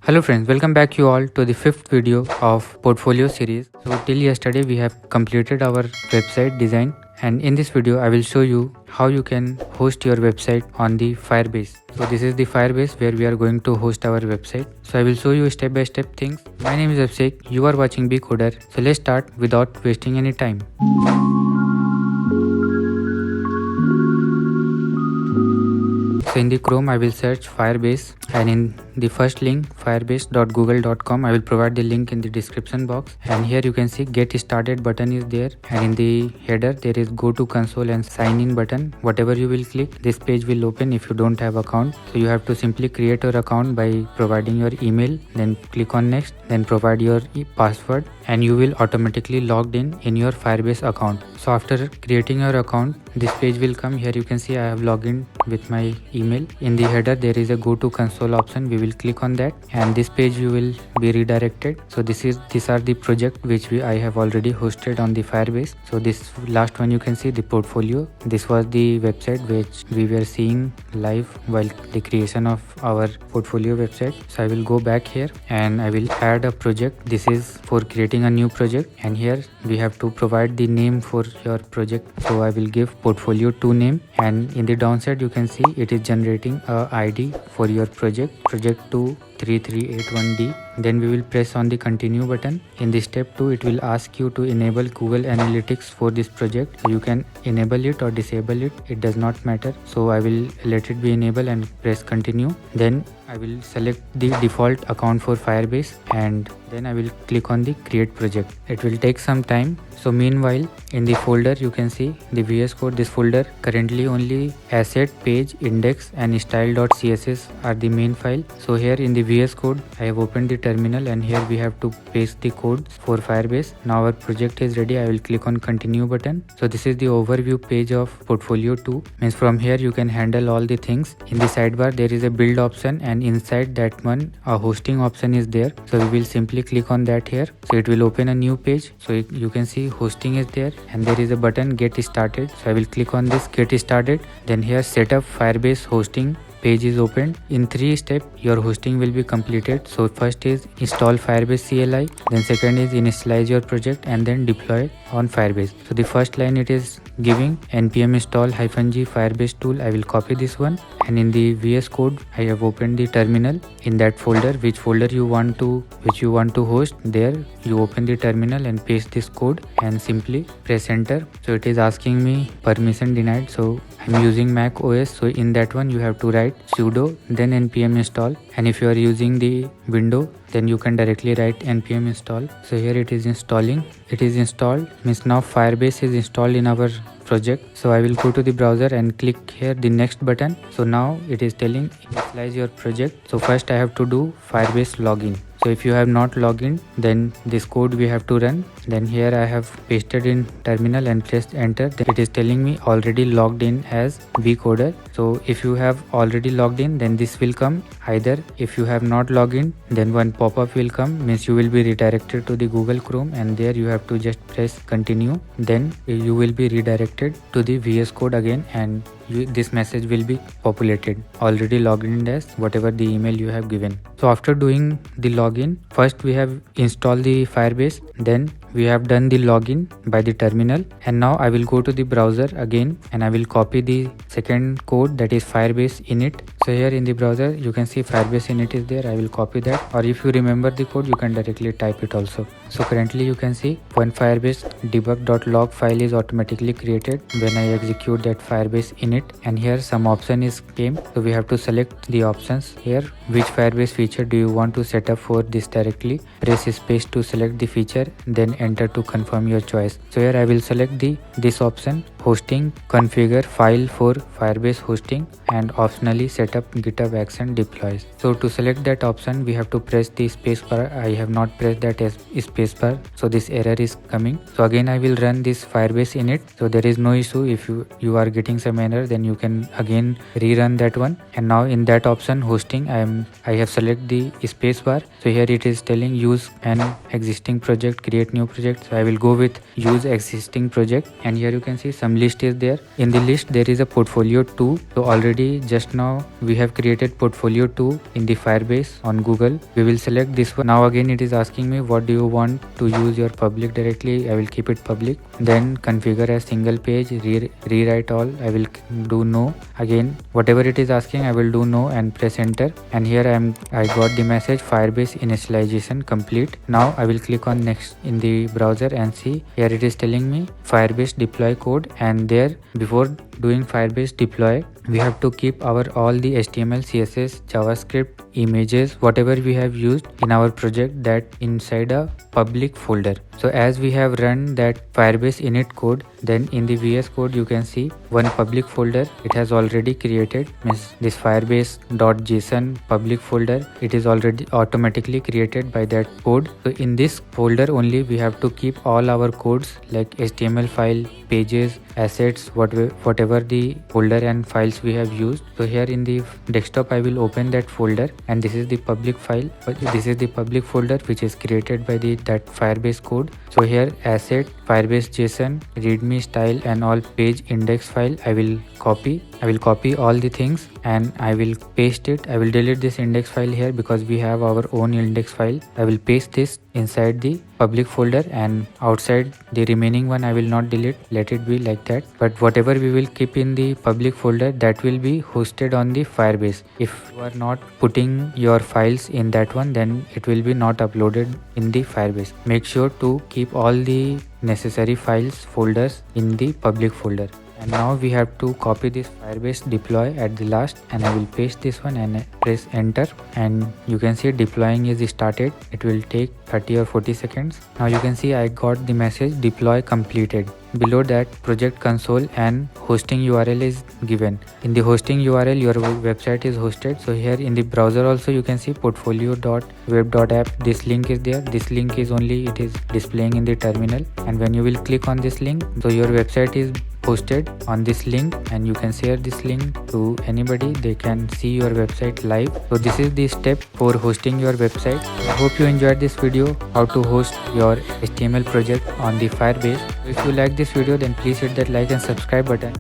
Hello friends, welcome back you all to the fifth video of portfolio series. So till yesterday we have completed our website design, and in this video I will show you how you can host your website on the Firebase. So this is the Firebase where we are going to host our website. So I will show you step by step things. My name is Abhishek, you are watching BCoder. So let's start without wasting any time. So in the Chrome I will search Firebase, and in the first link firebase.google.com I will provide the link in the description box, and here you can see get started button is there, and in the header there is go to console and sign in button. Whatever you will click, this page will open if you don't have account. So you have to simply create your account by providing your email, then click on next, then provide your password, and you will automatically logged in your Firebase account. So after creating your account, this page will come. Here you can see I have logged in with my email. In the header there is a go to console option. We will click on that, and this page you will be redirected. So these are the project which I have already hosted on the Firebase. So this last one you can see the portfolio. This was the website which we were seeing live while the creation of our portfolio website. So I will go back here and I will add a project. This is for creating a new project, and here we have to provide the name for your project. So I will give portfolio 2 name, and in the downside you can see it is generating a ID for your project 23381D. Then we will press on the continue button. In the step 2 it will ask you to enable Google Analytics for this project. You can enable it or disable it, it does not matter. So I will let it be enabled and press continue. Then I will select the default account for Firebase, and then I will click on the create project. It will take some time. So meanwhile in the folder you can see the VS Code. This folder currently only asset, page, index and style.css are the main file. So here in the VS Code I have opened the terminal, and here we have to paste the code for Firebase. Now our project is ready. I will click on continue button. So this is the overview page of portfolio 2. Means from here you can handle all the things. In the sidebar there is a build option, and inside that one a hosting option is there. So we will simply click on that here. So it will open a new page. So you can see hosting is there, and there is a button get started. So I will click on this get started. Then here setup Firebase hosting page is opened. In 3 steps your hosting will be completed. So first is install Firebase CLI, then second is initialize your project, and then deploy on Firebase. So the first line it is giving npm install -g Firebase tool. I will copy this one, and in the VS Code I have opened the terminal. In that folder, which folder you want to host, there you open the terminal and paste this code and simply press enter. So it is asking me permission denied, so I'm using Mac OS. So in that one you have to write sudo then npm install, and if you are using the Windows then you can directly write npm install. So here it is installing. It is installed, means now Firebase is installed in our project. So I will go to the browser and click here the next button. So now it is telling initialize your project. So first I have to do Firebase login. So if you have not logged in, then this code we have to run. Then here I have pasted in terminal and pressed enter. Then it is telling me already logged in as BCoder. So if you have already logged in, then this will come. Either if you have not logged in, then one pop-up will come, means you will be redirected to the Google Chrome, and there you have to just press continue. Then you will be redirected to the VS Code again, and this message will be populated already logged in as whatever the email you have given. So after doing the login, first we have installed the Firebase, then we have done the login by the terminal, and now I will go to the browser again and I will copy the second code, that is Firebase init. So here in the browser you can see Firebase init is there. I will copy that, or if you remember the code you can directly type it also. So currently you can see one Firebase debug.log file is automatically created when I execute that Firebase init, and here some option is came. So we have to select the options here. Which Firebase feature do you want to set up for this directly? Press space to select the feature, then enter to confirm your choice. So here I will select this option, hosting, configure file for Firebase hosting, and optionally set up GitHub action deploys. So to select that option we have to press the space bar. I have not pressed that space bar, so this error is coming. So again I will run this Firebase init. So there is no issue if you are getting some error, then you can again rerun that one. And now in that option hosting, I have select the space bar. So here it is telling use an existing project, create new project. So I will go with use existing project, and here you can see some list is there. In the list there is a portfolio 2. So already just now we have created portfolio 2 in the Firebase on Google. We will select this one. Now again it is asking me what do you want to use your public directly. I will keep it public. Then configure as single page, rewrite all. I will do no. Again whatever it is asking I will do no and press enter. And here I got the message Firebase initialization complete. Now I will click on next in the browser and see here it is telling me Firebase deploy code, and there before doing Firebase deploy we have to keep our all the HTML, CSS, JavaScript, images, whatever we have used in our project, that inside a public folder. So as we have run that Firebase init code, then in the VS Code you can see one public folder it has already created, means this firebase.json public folder, it is already automatically created by that code. So in this folder only we have to keep all our codes like HTML file, pages, assets, whatever the folder and files we have used. So here in the desktop I will open that folder, and this is the public file, this is the public folder which is created by that Firebase code. So here asset, Firebase JSON, readme style and all page index file I will copy all the things and I will paste it. I will delete this index file here because we have our own index file. I will paste this inside the public folder, and outside the remaining one I will not delete, let it be like that. But whatever we will keep in the public folder, that will be hosted on the Firebase. If you are not putting your files in that one, then it will be not uploaded in the Firebase. Make sure to keep all the necessary files, folders in the public folder. And now we have to copy this Firebase deploy at the last, and I will paste this one and press enter, and you can see deploying is started. It will take 30 or 40 seconds. Now you can see I got the message deploy completed. Below that project console and hosting URL is given. In the hosting URL your website is hosted. So here in the browser also you can see portfolio.web.app. This link is there. This link is only it is displaying in the terminal, and when you will click on this link, so your website is posted on this link, and you can share this link to anybody. They can see your website live. So this is the step for hosting your website. I hope you enjoyed this video, how to host your HTML project on the Firebase. If you like this video, then please hit that like and subscribe button.